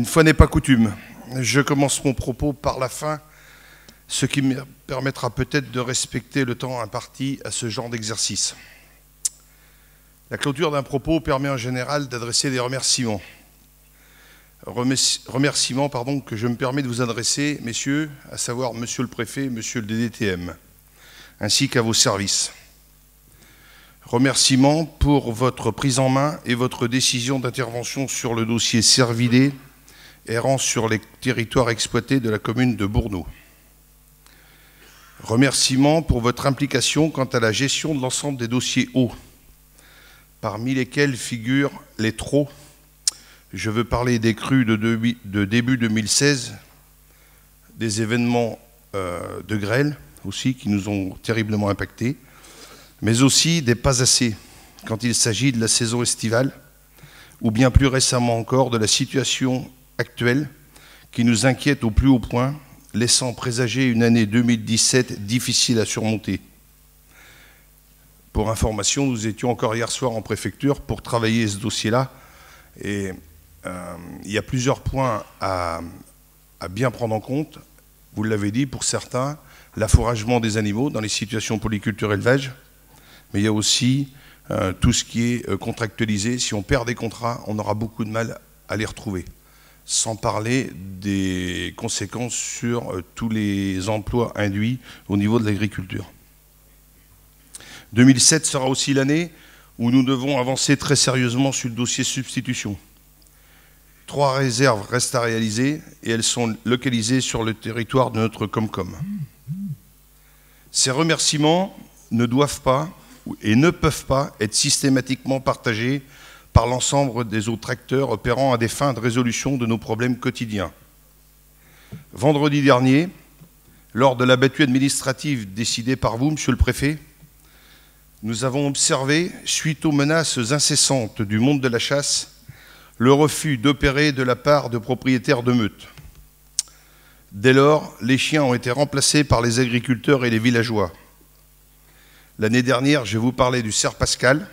Une fois n'est pas coutume, je commence mon propos par la fin, ce qui me permettra peut-être de respecter le temps imparti à ce genre d'exercice. La clôture d'un propos permet en général d'adresser des remerciements. Remerciements que je me permets de vous adresser, messieurs, à savoir monsieur le préfet, monsieur le DDTM, ainsi qu'à vos services. Remerciements pour votre prise en main et votre décision d'intervention sur le dossier cervidés errant sur les territoires exploités de la commune de Bourneau. Remerciements pour votre implication quant à la gestion de l'ensemble des dossiers eau, parmi lesquels figurent les TRO. Je veux parler des crues de début 2016, des événements de grêle aussi qui nous ont terriblement impactés, mais aussi des pas assez quand il s'agit de la saison estivale, ou bien plus récemment encore de la situation actuelle qui nous inquiète au plus haut point, laissant présager une année 2017 difficile à surmonter. Pour information, nous étions encore hier soir en préfecture pour travailler ce dossier-là, et il y a plusieurs points à bien prendre en compte. Vous l'avez dit, pour certains, l'affouragement des animaux dans les situations polyculture-élevage, mais il y a aussi tout ce qui est contractualisé. Si on perd des contrats, on aura beaucoup de mal à les retrouver, sans parler des conséquences sur tous les emplois induits au niveau de l'agriculture. 2007 sera aussi l'année où nous devons avancer très sérieusement sur le dossier substitution. 3 réserves restent à réaliser et elles sont localisées sur le territoire de notre Comcom. Ces remerciements ne doivent pas et ne peuvent pas être systématiquement partagés par l'ensemble des autres acteurs opérant à des fins de résolution de nos problèmes quotidiens. Vendredi dernier, lors de la battue administrative décidée par vous, monsieur le préfet, nous avons observé, suite aux menaces incessantes du monde de la chasse, le refus d'opérer de la part de propriétaires de meutes. Dès lors, les chiens ont été remplacés par les agriculteurs et les villageois. L'année dernière, je vous parlais du cerf pascal.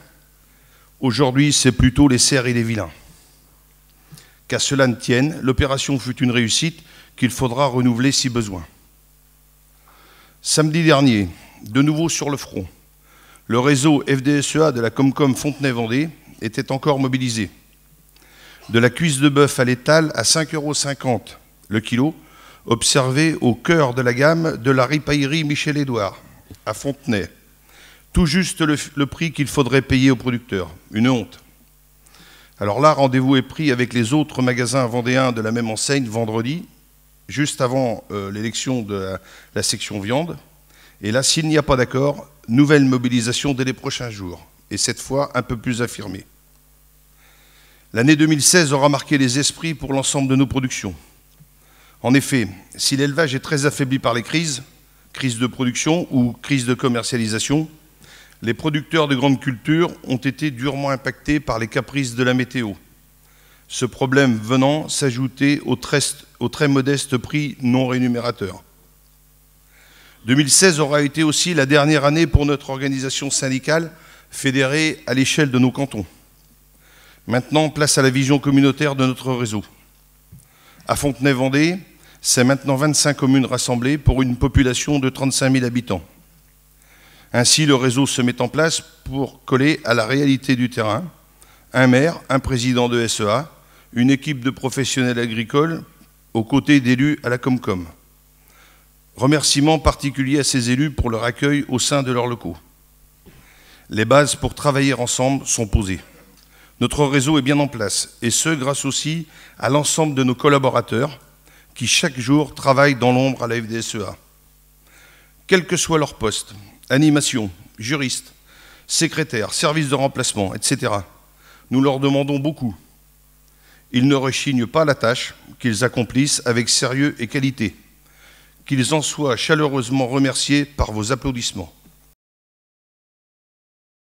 Aujourd'hui, c'est plutôt les cerfs et les vilains. Qu'à cela ne tienne, l'opération fut une réussite qu'il faudra renouveler si besoin. Samedi dernier, de nouveau sur le front, le réseau FDSEA de la Comcom Fontenay-Vendée était encore mobilisé. De la cuisse de bœuf à l'étal à 5,50 € le kilo, observé au cœur de la gamme de la ripaillerie Michel-Édouard, à Fontenay. Tout juste le prix qu'il faudrait payer aux producteurs. Une honte. Alors là, rendez-vous est pris avec les autres magasins vendéens de la même enseigne vendredi, juste avant l'élection de la section viande. Et là, s'il n'y a pas d'accord, nouvelle mobilisation dès les prochains jours. Et cette fois, un peu plus affirmée. L'année 2016 aura marqué les esprits pour l'ensemble de nos productions. En effet, si l'élevage est très affaibli par les crises, crise de production ou crise de commercialisation, les producteurs de grandes cultures ont été durement impactés par les caprices de la météo. Ce problème venant s'ajouter au très modeste prix non rémunérateur. 2016 aura été aussi la dernière année pour notre organisation syndicale fédérée à l'échelle de nos cantons. Maintenant, place à la vision communautaire de notre réseau. À Fontenay-Vendée, c'est maintenant 25 communes rassemblées pour une population de 35 000 habitants. Ainsi, le réseau se met en place pour coller à la réalité du terrain. Un maire, un président de SEA, une équipe de professionnels agricoles aux côtés d'élus à la Comcom. Remerciements particuliers à ces élus pour leur accueil au sein de leurs locaux. Les bases pour travailler ensemble sont posées. Notre réseau est bien en place, et ce, grâce aussi à l'ensemble de nos collaborateurs qui, chaque jour, travaillent dans l'ombre à la FDSEA. Quel que soit leur poste, animation, juriste, secrétaire, service de remplacement, etc. Nous leur demandons beaucoup. Ils ne rechignent pas la tâche qu'ils accomplissent avec sérieux et qualité. Qu'ils en soient chaleureusement remerciés par vos applaudissements.